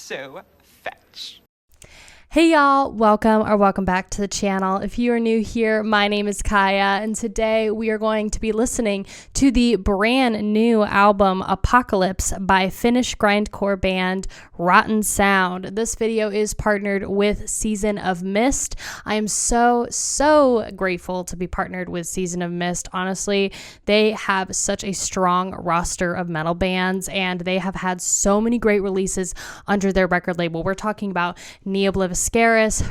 so fetch. Hey y'all, welcome back to the channel. If you are new here, my name is Kaiya, and today we are going to be listening to the brand new album Apocalypse by Finnish grindcore band Rotten Sound. This video is partnered with Season of Mist. I am so grateful to be partnered with Season of Mist. Honestly, they have such a strong roster of metal bands, and they have had so many great releases under their record label. We're talking about Neobliviscaris,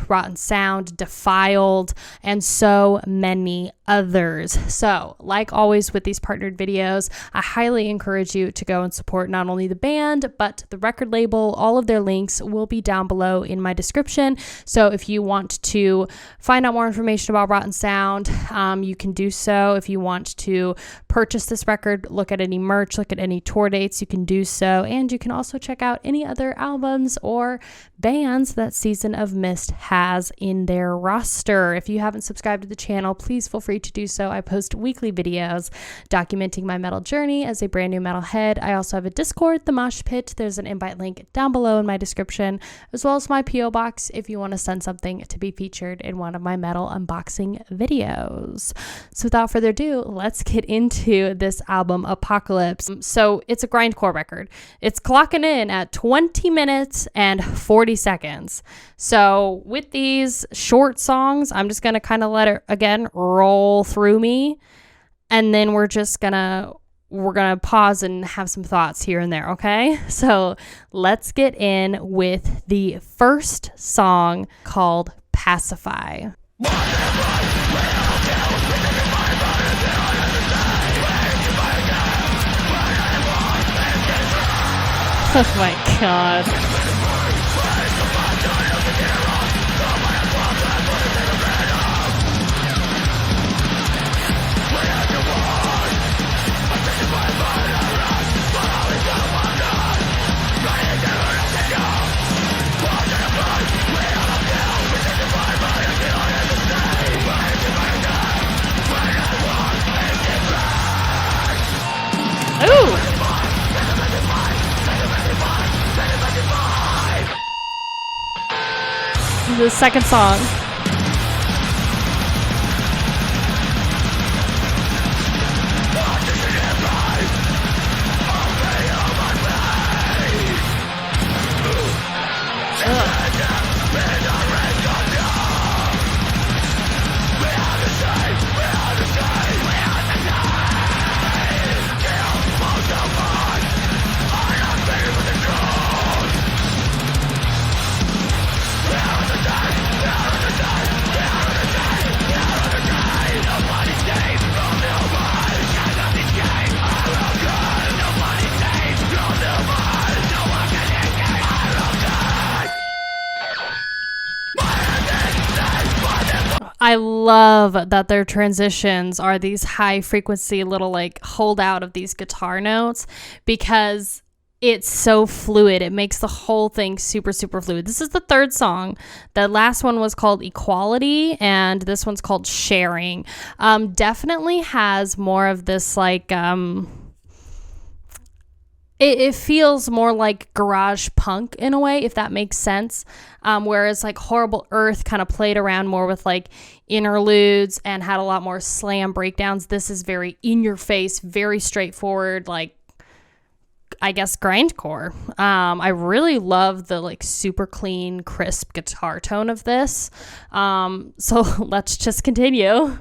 Rotten Sound, Defiled, and so many others. So, like always with these partnered videos, I highly encourage you to go and support not only the band, but the record label. All of their links will be down below in my description. So if you want to find out more information about Rotten Sound, you can do so. If you want to purchase this record, look at any merch, look at any tour dates, you can do so. And you can also check out any other albums or bands that Season of Mist has in their roster. If you haven't subscribed to the channel, please feel free to do so. I post weekly videos documenting my metal journey as a brand new metalhead. I also have a Discord, the Mosh Pit. There's an invite link down below in my description, as well as my P.O. box if you want to send something to be featured in one of my metal unboxing videos. So without further ado, let's get into this album Apocalypse. So it's a grindcore record. It's clocking in at 20 minutes and 40 seconds. So with these short songs, I'm just going to kind of let it again roll through me, and then we're gonna pause and have some thoughts here and there, okay? So let's get in with the first song called Pacify. Oh my god. The second song. I love that their transitions are these high frequency little like holdout of these guitar notes, because it's so fluid. It makes the whole thing super fluid. This is the third song. The last one was called Equality, and this one's called Sharing. Definitely has more of this like it feels more like garage punk in a way, if that makes sense. Whereas like Horrible Earth kind of played around more with like interludes and had a lot more slam breakdowns. This is very in your face, very straightforward, like I guess grindcore. I really love the like super clean, crisp guitar tone of this. So let's just continue.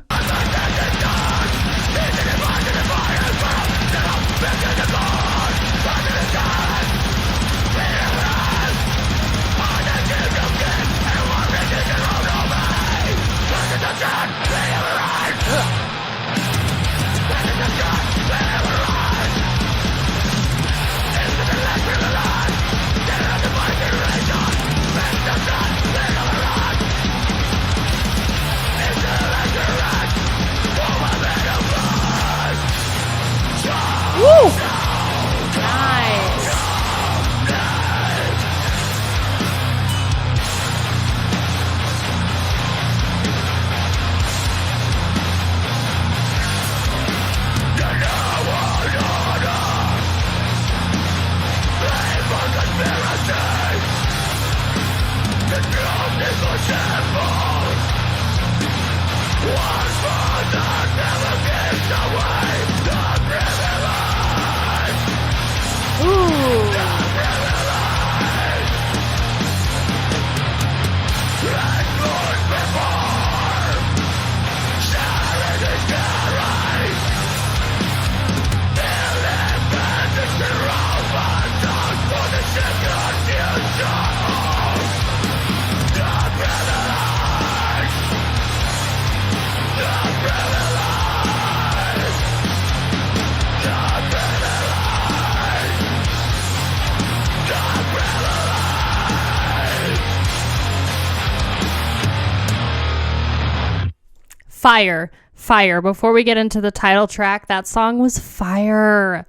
fire. Before we get into the title track, that song was fire.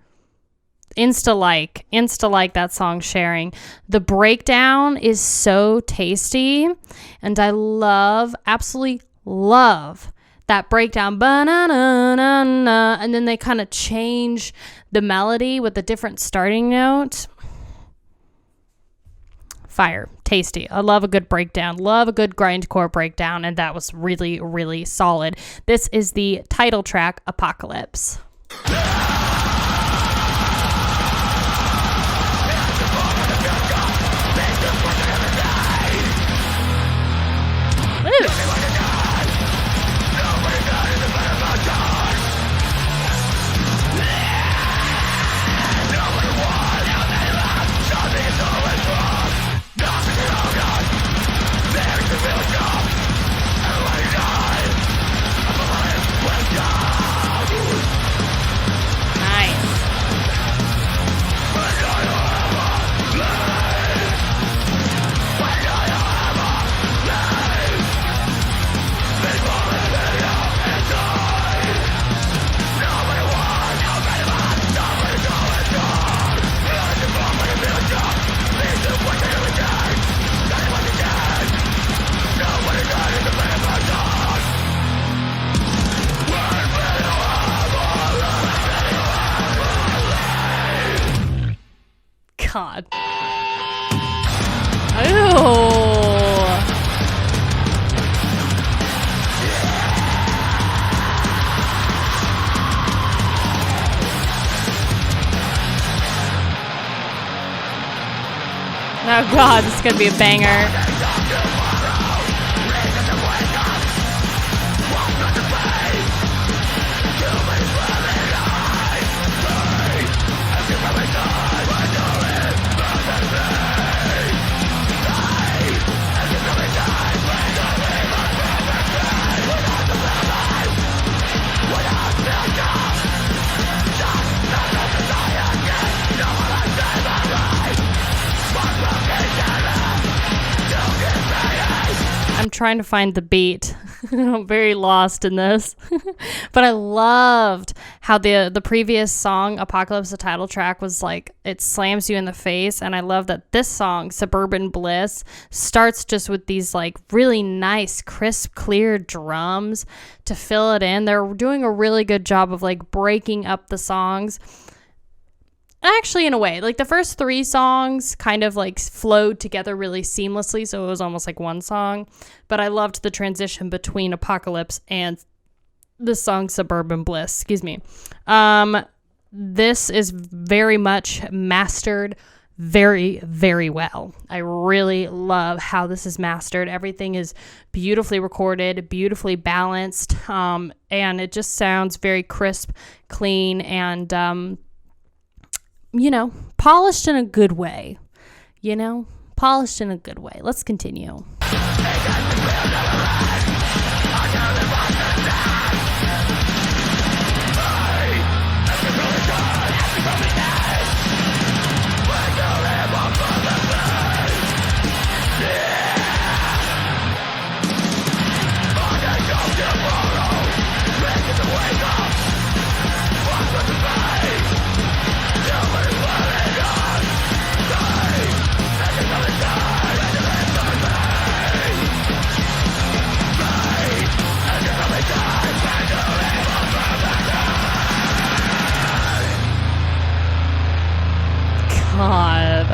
Insta like that song sharing. The breakdown is so tasty, and I absolutely love that breakdown. Ba-na-na-na-na, and then they kind of change the melody with a different starting note. Fire. Tasty. I love a good breakdown. Love a good grindcore breakdown, and that was really, really solid. This is the title track, Apocalypse. God. Oh God, this is gonna be a banger. I'm trying to find the beat. I'm very lost in this. But I loved how the previous song, Apocalypse, the title track, was like, it slams you in the face. And I love that this song, Suburban Bliss, starts just with these like really nice, crisp, clear drums to fill it in. They're doing a really good job of like breaking up the songs. Actually, in a way, like the first three songs kind of like flowed together really seamlessly, so it was almost like one song. But I loved the transition between Apocalypse and the song Suburban Bliss. Excuse me. This is very much mastered very, very well. I really love how this is mastered. Everything is beautifully recorded, beautifully balanced, and it just sounds very crisp, clean, and polished in a good way. Polished in a good way. Let's continue. God.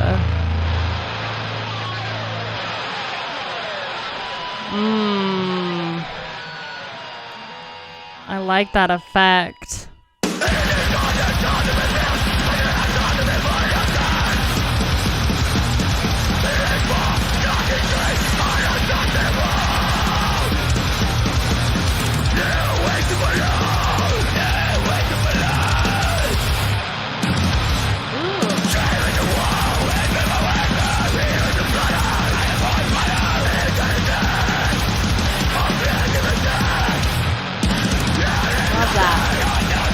I like that effect. Love that.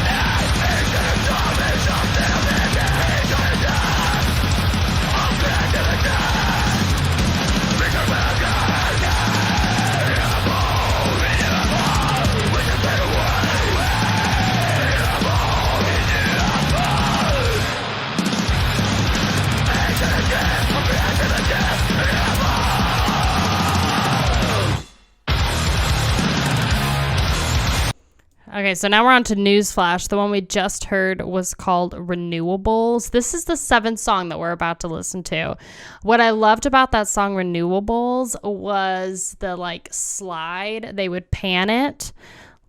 Okay, so now we're on to Newsflash. The one we just heard was called Renewables. This is the 7th song that we're about to listen to. What I loved about that song Renewables was the like slide. They would pan it,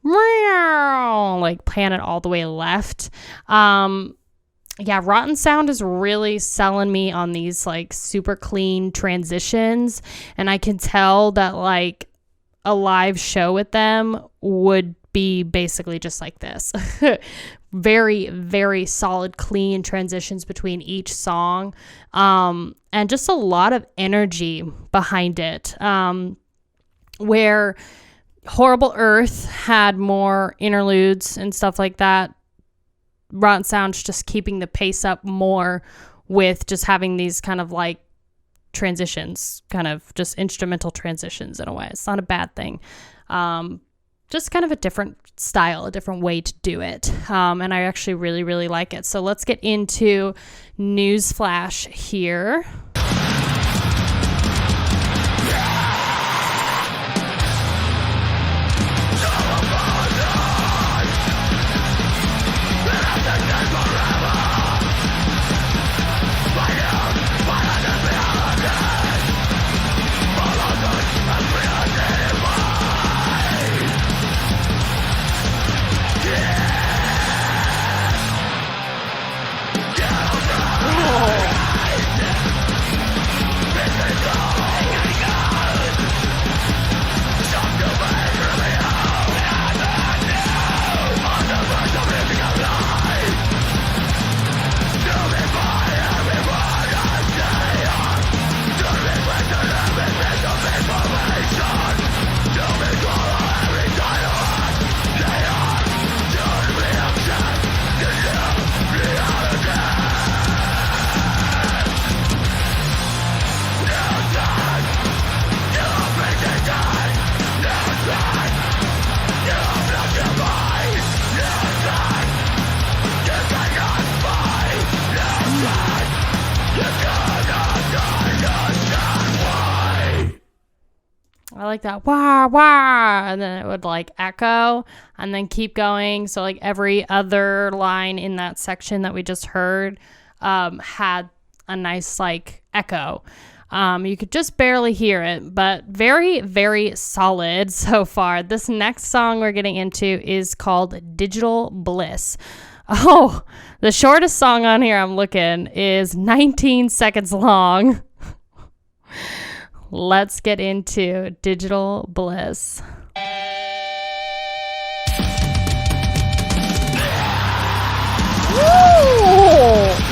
like pan it all the way left. Yeah, Rotten Sound is really selling me on these like super clean transitions, and I can tell that like a live show with them would be basically just like this. Very, very solid, clean transitions between each song, and just a lot of energy behind it. Where Horrible Earth had more interludes and stuff like that, Rotten Sound's just keeping the pace up more with just having these kind of like transitions, kind of just instrumental transitions in a way. It's not a bad thing. Just kind of a different style, a different way to do it. And I actually really, really like it. So let's get into Newsflash here. I like that wah wah, and then it would like echo and then keep going. So like every other line in that section that we just heard had a nice like echo. You could just barely hear it, but very, very solid so far. This next song we're getting into is called Digital Bliss. Oh, the shortest song on here I'm looking is 19 seconds long. Let's get into Digital Bliss. Woo!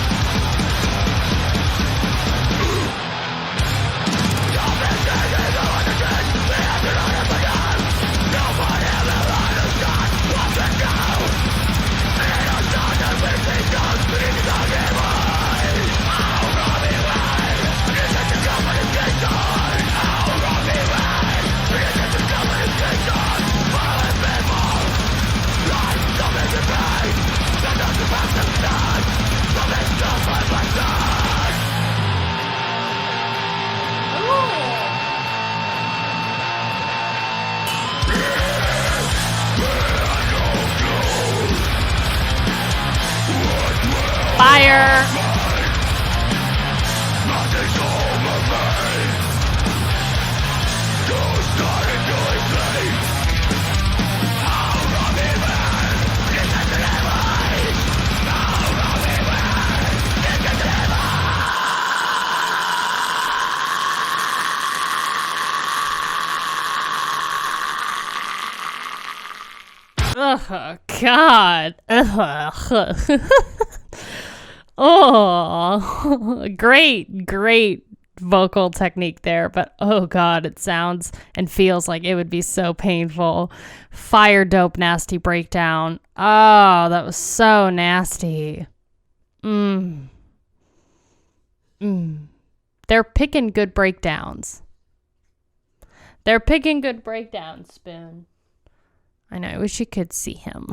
Fire! Oh, God. Oh, great vocal technique there. But, oh, God, it sounds and feels like it would be so painful. Fire dope nasty breakdown. Oh, that was so nasty. They're picking good breakdowns. Spoon. I know. I wish you could see him.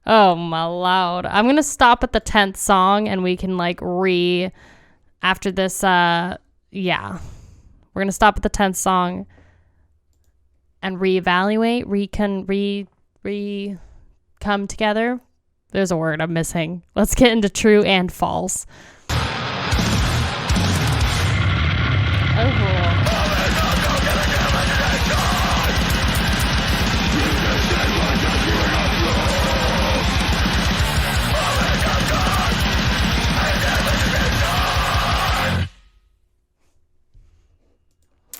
Oh, my Lord. I'm going to stop at the 10th song and we can like after this, yeah. We're going to stop at the 10th song and reevaluate, come together. There's a word I'm missing. Let's get into true and false. Oh,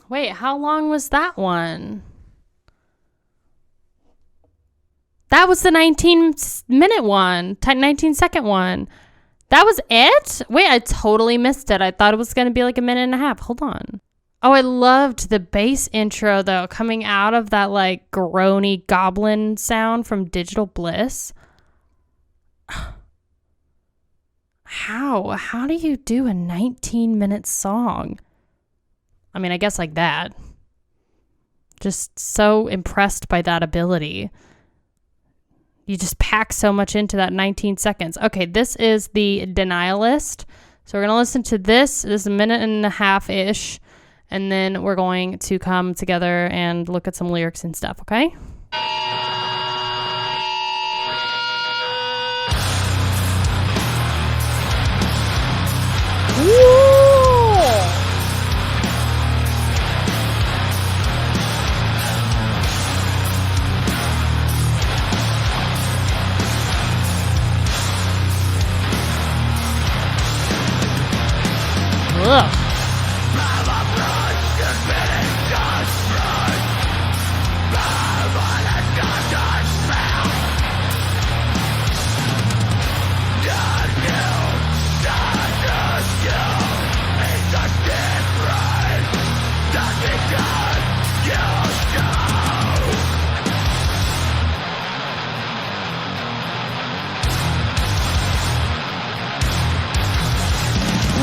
wait, how long was that one? That was the 19-minute one, 19-second one. That was it? Wait, I totally missed it. I thought it was going to be like a minute and a half. Hold on. Oh, I loved the bass intro, though, coming out of that, like, groany goblin sound from Digital Bliss. How do you do a 19-minute song? I mean, I guess like that. Just so impressed by that ability. You just pack so much into that 19 seconds. Okay, this is the Denialist. So we're going to listen to this. This is a minute and a half-ish. And then we're going to come together and look at some lyrics and stuff, okay? Ugh.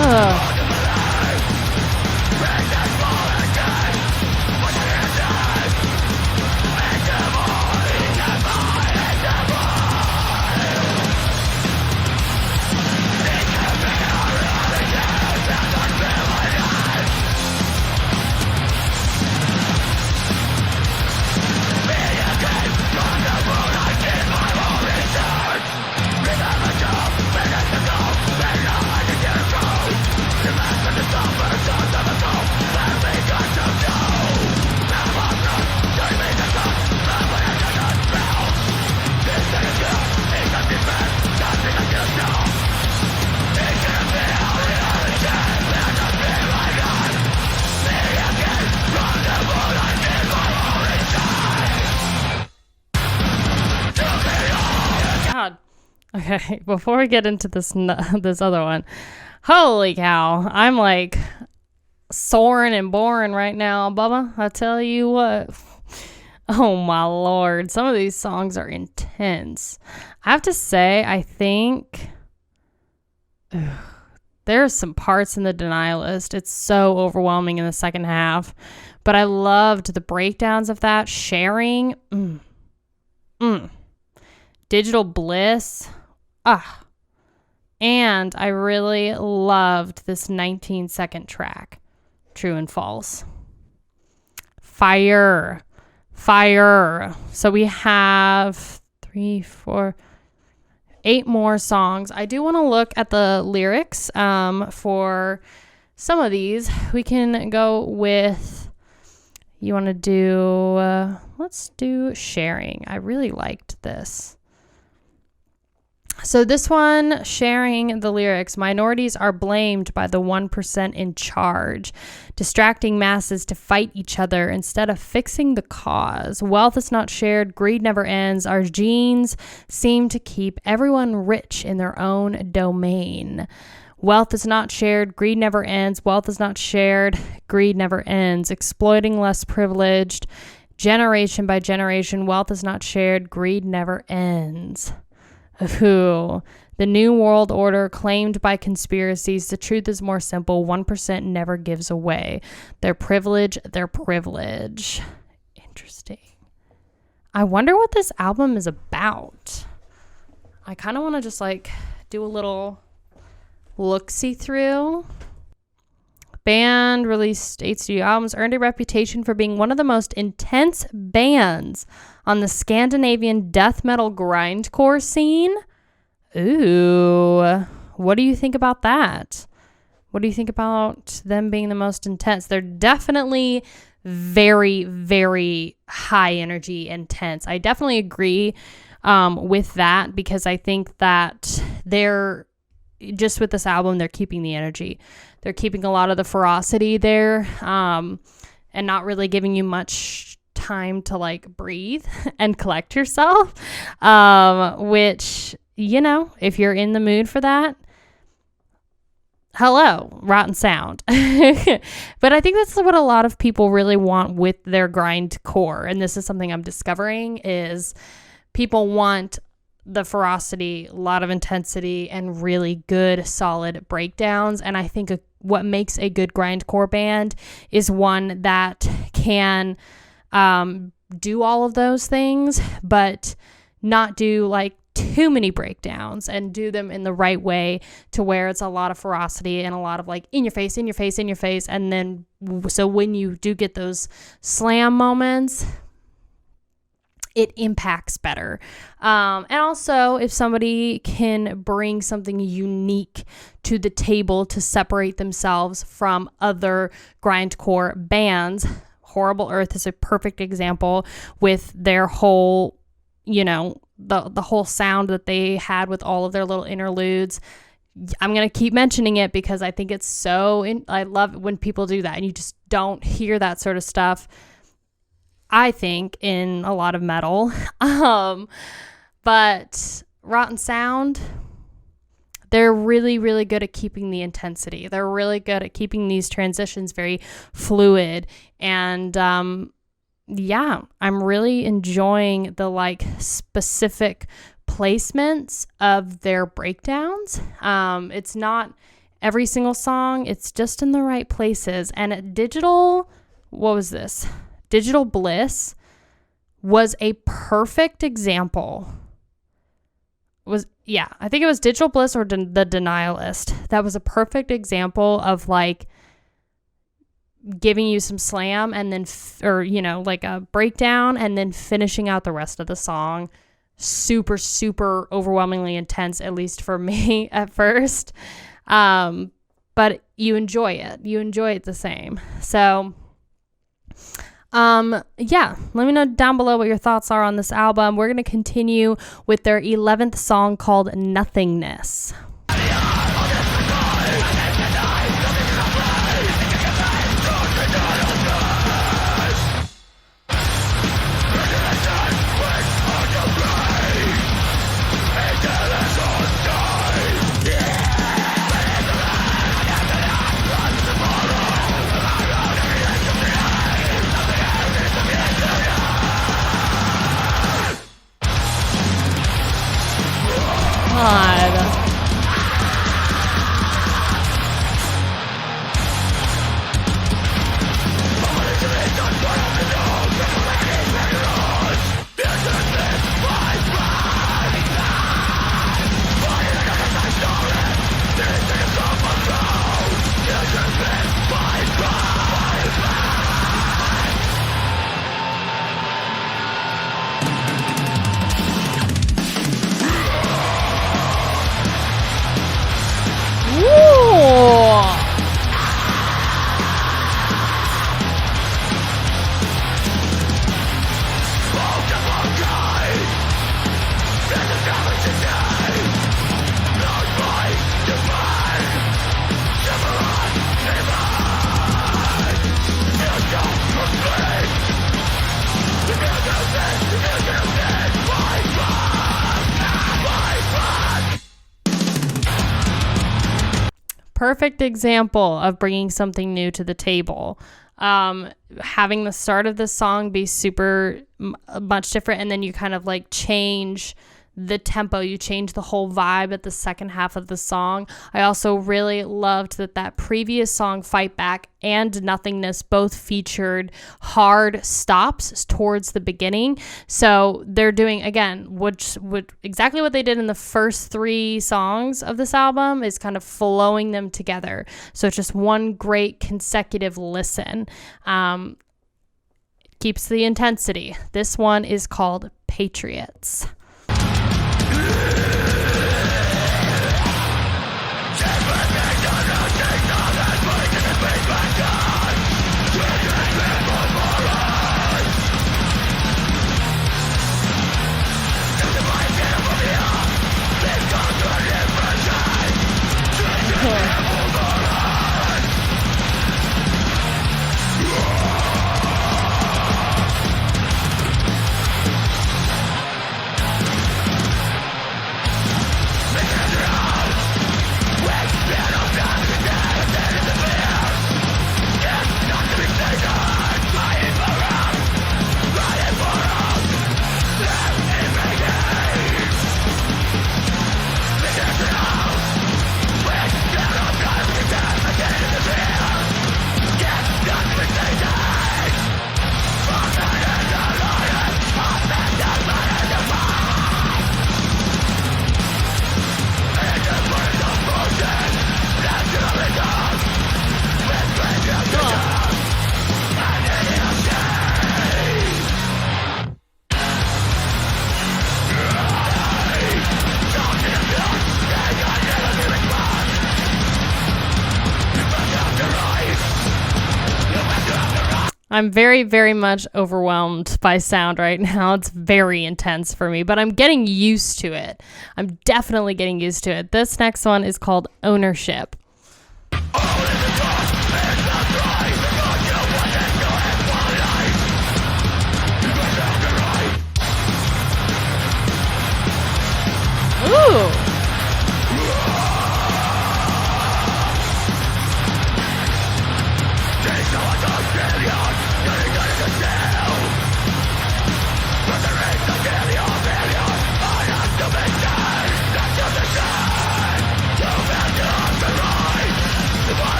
Ugh. Okay, before we get into this other one, holy cow, I'm like soaring and boring right now, Bubba. I tell you what. Oh my Lord, some of these songs are intense. I have to say, I think there's some parts in the Denialist. It's so overwhelming in the second half, but I loved the breakdowns of that. Sharing. Digital Bliss. And I really loved this 19-second track. True and false. Fire. So we have 3, 4, 8 more songs. I do want to look at the lyrics for some of these. We can go with, you want to do, let's do Sharing. I really liked this. So this one, Sharing the lyrics, minorities are blamed by the 1% in charge, distracting masses to fight each other instead of fixing the cause. Wealth is not shared, greed never ends. Our genes seem to keep everyone rich in their own domain. Wealth is not shared, greed never ends. Wealth is not shared, greed never ends. Exploiting less privileged, generation by generation. Wealth is not shared, greed never ends. Who? The New World Order claimed by conspiracies. The truth is more simple. 1% never gives away their privilege. Interesting. I wonder what this album is about. I kind of want to just like do a little look-see through. Band released 8 studio albums, earned a reputation for being one of the most intense bands on the Scandinavian death metal grindcore scene. Ooh, what do you think about that? What do you think about them being the most intense? They're definitely very, very high energy, intense. I definitely agree with that, because I think that they're just with this album, they're keeping the energy. They're keeping a lot of the ferocity there, and not really giving you much time to like breathe and collect yourself, which, you know, if you're in the mood for that, hello, Rotten Sound. But I think that's what a lot of people really want with their grindcore, and this is something I'm discovering, is people want the ferocity, a lot of intensity, and really good, solid breakdowns. And I think what makes a good grindcore band is one that can do all of those things, but not do like too many breakdowns, and do them in the right way to where it's a lot of ferocity and a lot of like in your face. And then, so when you do get those slam moments, it impacts better. And also, if somebody can bring something unique to the table to separate themselves from other grindcore bands, Horrible Earth is a perfect example with their whole, you know, the whole sound that they had with all of their little interludes. I'm going to keep mentioning it because I think it's I love when people do that, and you just don't hear that sort of stuff, I think, in a lot of metal. But Rotten Sound, they're really, really good at keeping the intensity. They're really good at keeping these transitions very fluid. And yeah, I'm really enjoying the like specific placements of their breakdowns. It's not every single song, it's just in the right places. And at Digital Bliss was a perfect example. I think it was Digital Bliss or The Denialist. That was a perfect example of like giving you some slam and then, like a breakdown, and then finishing out the rest of the song. Super, super overwhelmingly intense, at least for me at first. But you enjoy it. You enjoy it the same. So, yeah, let me know down below what your thoughts are on this album. We're going to continue with their 11th song called Nothingness. God. Perfect example of bringing something new to the table. Having the start of the song be super much different, and then you kind of like change the tempo. You change the whole vibe at the second half of the song. I also really loved that previous song, Fight Back, and Nothingness both featured hard stops towards the beginning. So they're doing, again, exactly what they did in the first 3 songs of this album, is kind of flowing them together. So it's just one great consecutive listen. Keeps the intensity. This one is called Patriots. I'm very, very much overwhelmed by sound right now. It's very intense for me, but I'm getting used to it. I'm definitely getting used to it. This next one is called Ownership. Ooh.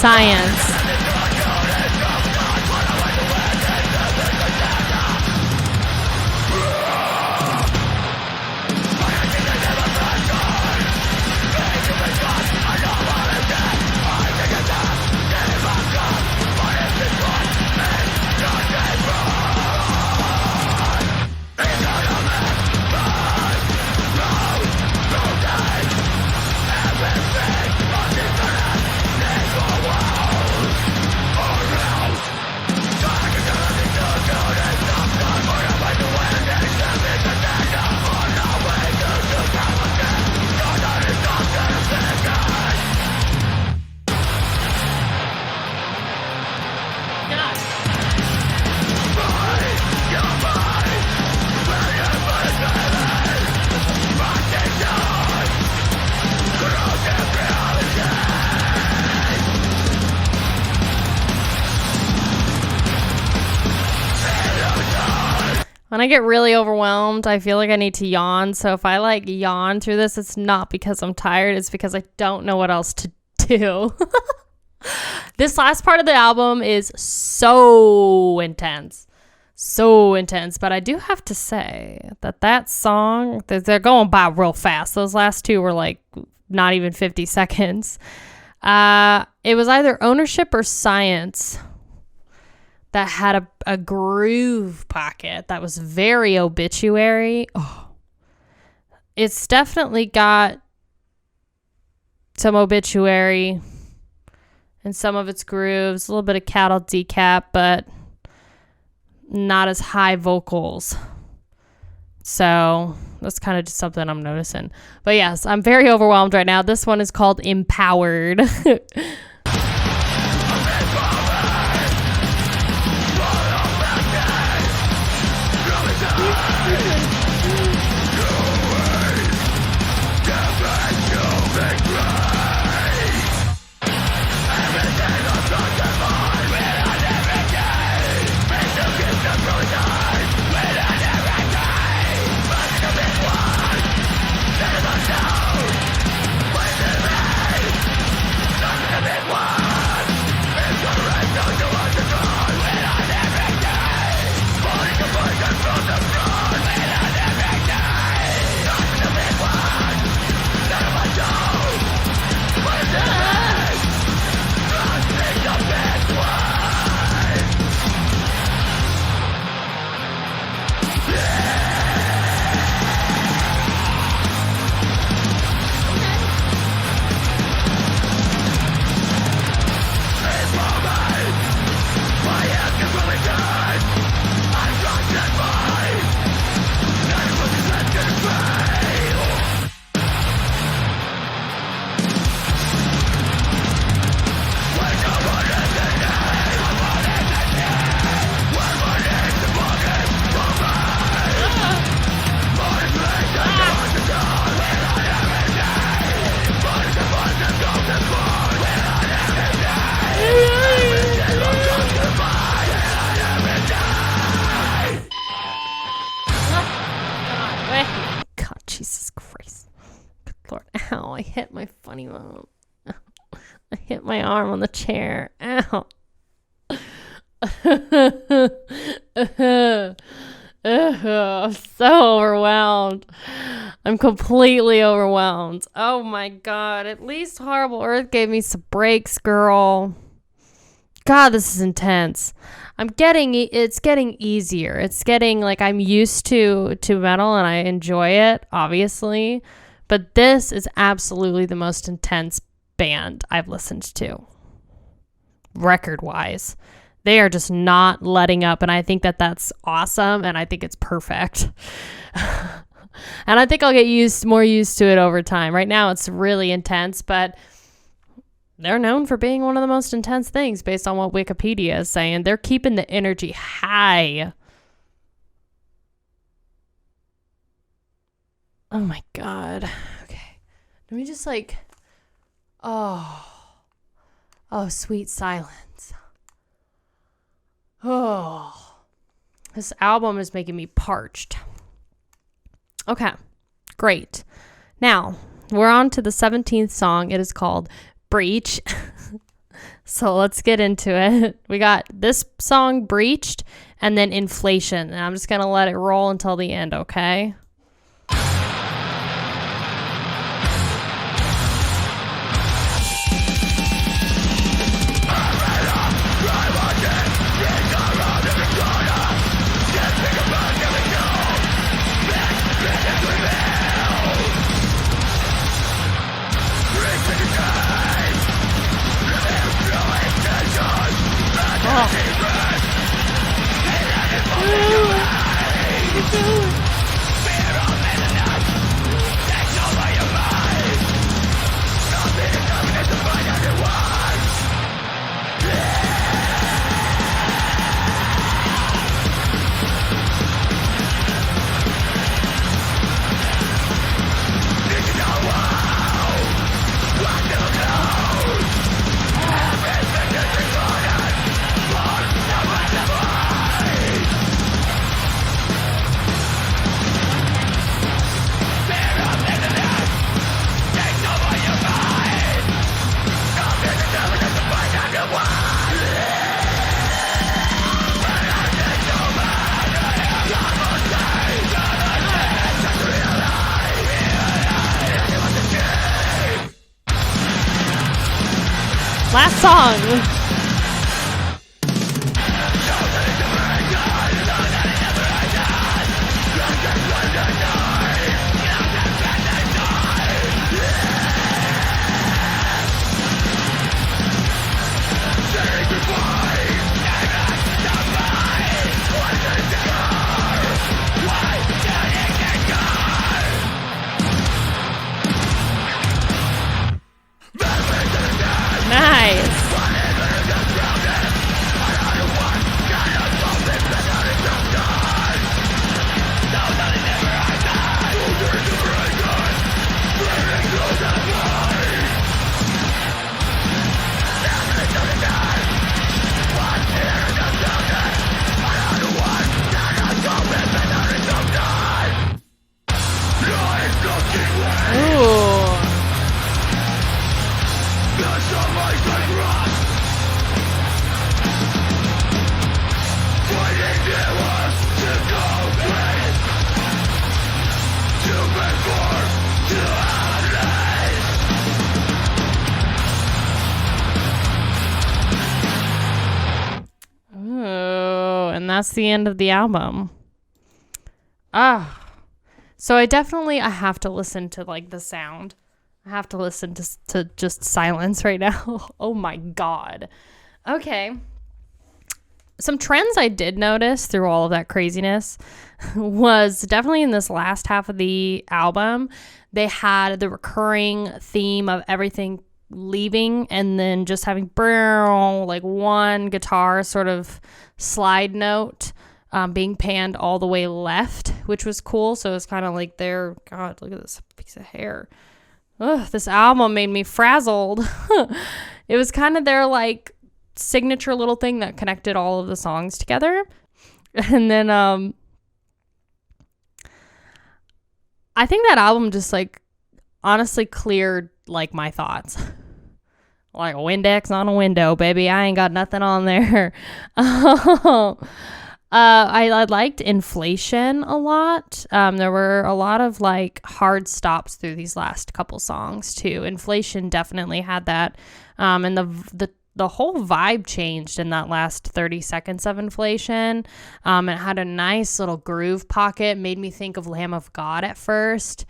Science. When I get really overwhelmed, I feel like I need to yawn. So if I yawn through this, it's not because I'm tired. It's because I don't know what else to do. This last part of the album is so intense. So intense. But I do have to say that song, they're going by real fast. Those last 2 were not even 50 seconds. It was either Ownership or Science that had a groove pocket that was very Obituary. Oh, it's definitely got some Obituary and some of its grooves, a little bit of Cattle Decap, but not as high vocals. So that's kind of just something I'm noticing. But yes, I'm very overwhelmed right now. This one is called Empowered. hit my funny bone. I hit my arm on the chair. Ow. I'm so overwhelmed. I'm completely overwhelmed. Oh my God. At least Horrible Earth gave me some breaks, girl. God, this is intense. It's getting easier. It's getting like I'm used to metal and I enjoy it, obviously. But this is absolutely the most intense band I've listened to, record-wise. They are just not letting up, and I think that that's awesome, and I think it's perfect. And I think I'll get more used to it over time. Right now, it's really intense, but they're known for being one of the most intense things based on what Wikipedia is saying. They're keeping the energy high. Oh my God. Okay. Let me just sweet silence. Oh, this album is making me parched. Okay, great. Now, we're on to the 17th song. It is called Breach. So let's get into it. We got this song, Breached, and then Inflation. And I'm just going to let it roll until the end, okay? Last song. Nice. That's the end of the album. So I have to listen to like the sound. I have to listen to just silence right now. Oh my God. Okay. Some trends I did notice through all of that craziness was definitely in this last half of the album. They had the recurring theme of everything leaving and then just having like one guitar sort of slide note being panned all the way left, which was cool. So it's kind of like God, look at this piece of hair. Ugh, this album made me frazzled. It was kind of their like signature little thing that connected all of the songs together. And then I think that album just like honestly cleared like my thoughts. Like a Windex on a window, baby. I ain't got nothing on there. I liked Inflation a lot. There were a lot of like hard stops through these last couple songs too. Inflation definitely had that. And the whole vibe changed in that last 30 seconds of Inflation. It had a nice little groove pocket, made me think of Lamb of God at first.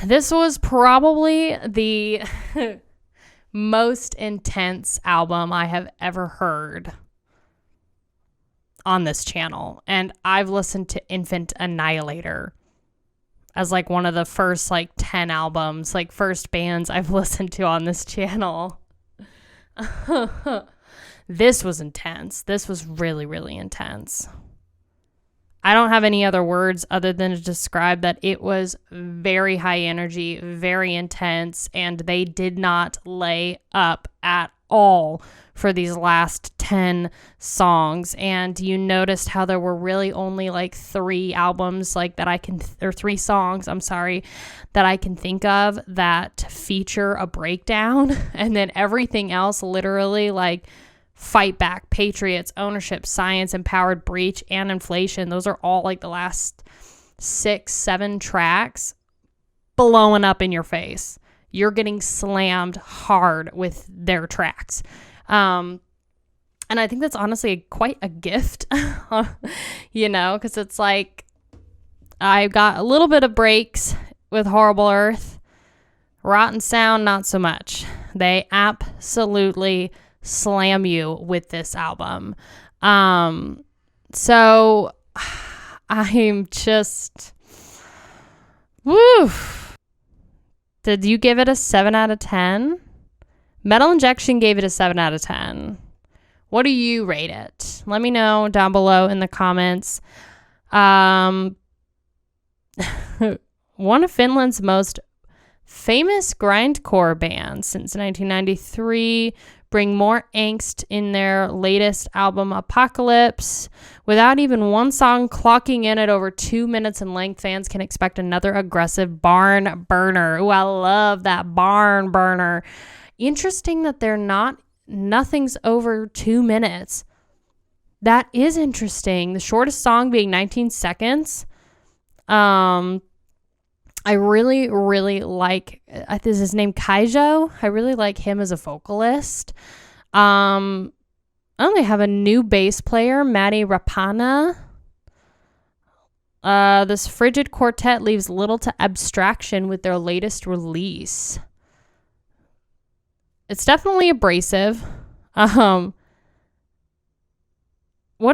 This was probably the most intense album I have ever heard on this channel. And I've listened to Infant Annihilator as like one of the first like 10 albums, like first bands I've listened to on this channel. This was intense. This was really, really intense. I don't have any other words other than to describe that it was very high energy, very intense, and they did not lay up at all for these last 10 songs. And you noticed how there were really only like 3 albums like that or 3 songs, that I can think of that feature a breakdown. And then everything else literally like Fight Back, Patriots, Ownership, Science, Empowered, Breach, and Inflation. Those are all like the last 6-7 tracks blowing up in your face. You're getting slammed hard with their tracks. And I think that's honestly quite a gift, because it's like I got a little bit of breaks with Horrible Earth. Rotten Sound, not so much. They absolutely slam you with this album. So I'm just woo. Did you give it a 7 out of 10? Metal Injection gave it a 7 out of 10. What do you rate it? Let me know down below in the comments. One of Finland's most famous grindcore bands since 1993, bring more angst in their latest album, Apocalypse. Without even one song clocking in at over 2 minutes in length, fans can expect another aggressive barn burner. Ooh, I love that, barn burner. Interesting that nothing's over 2 minutes. That is interesting. The shortest song being 19 seconds. I really, really like, is his name Kaiya? I really like him as a vocalist. I only have a new bass player, Matti Rapana. This frigid quartet leaves little to abstraction with their latest release. It's definitely abrasive. What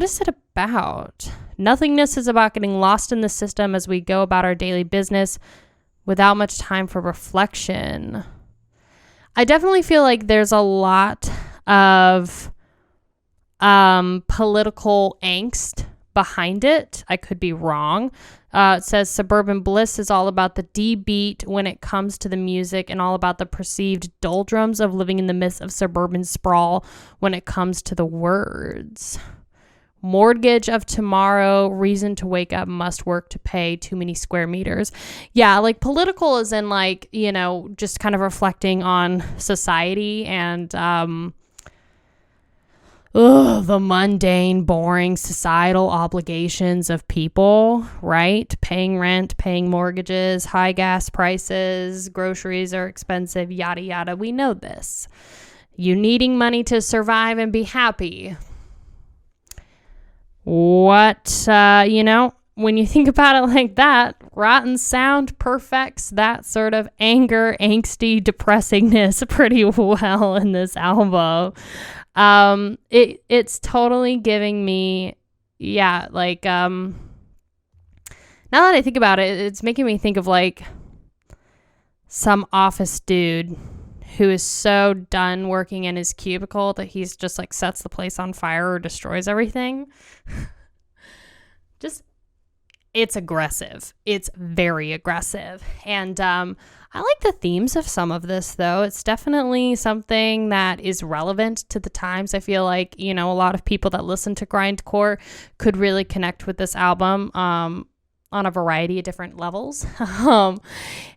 is it about? Nothingness is about getting lost in the system as we go about our daily business without much time for reflection. I definitely feel like there's a lot of political angst behind it. I could be wrong. It says Suburban Bliss is all about the D beat when it comes to the music and all about the perceived doldrums of living in the midst of suburban sprawl when it comes to the words. Mortgage of tomorrow, reason to wake up, must work to pay, too many square meters. Yeah, like political is in like, just kind of reflecting on society and the mundane, boring societal obligations of people, right? Paying rent, paying mortgages, high gas prices, groceries are expensive, yada, yada. We know this. You needing money to survive and be happy. What, when you think about it like that, Rotten Sound perfects that sort of anger, angsty depressingness pretty well in this album. It's totally giving me, now that I think about it, it's making me think of like some office dude who is so done working in his cubicle that he's just like sets the place on fire or destroys everything. Just it's aggressive. It's very aggressive. And I like the themes of some of this, though. It's definitely something that is relevant to the times. I feel like, a lot of people that listen to grindcore could really connect with this album on a variety of different levels.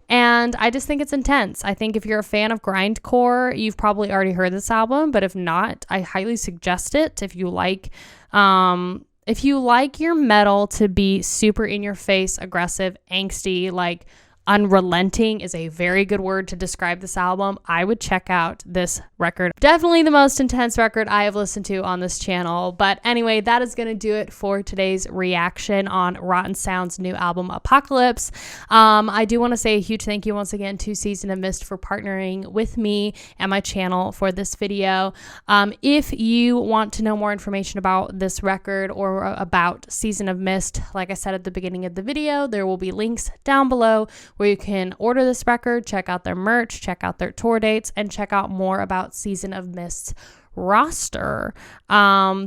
And I just think it's intense. I think if you're a fan of grindcore, you've probably already heard this album, but if not, I highly suggest it. If you like your metal to be super in your face, aggressive, angsty, like unrelenting is a very good word to describe this album, I would check out this record. Definitely the most intense record I have listened to on this channel. But anyway, that is going to do it for today's reaction on Rotten Sound's new album, Apocalypse. I do want to say a huge thank you once again to Season of Mist for partnering with me and my channel for this video. If you want to know more information about this record or about Season of Mist, like I said at the beginning of the video, there will be links down below where you can order this record, check out their merch, check out their tour dates, and check out more about Season of Mist's roster. Let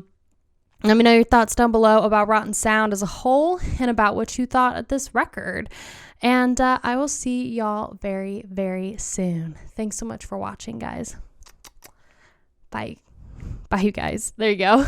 me know your thoughts down below about Rotten Sound as a whole and about what you thought of this record. And I will see y'all very, very soon. Thanks so much for watching, guys. Bye. Bye, you guys. There you go.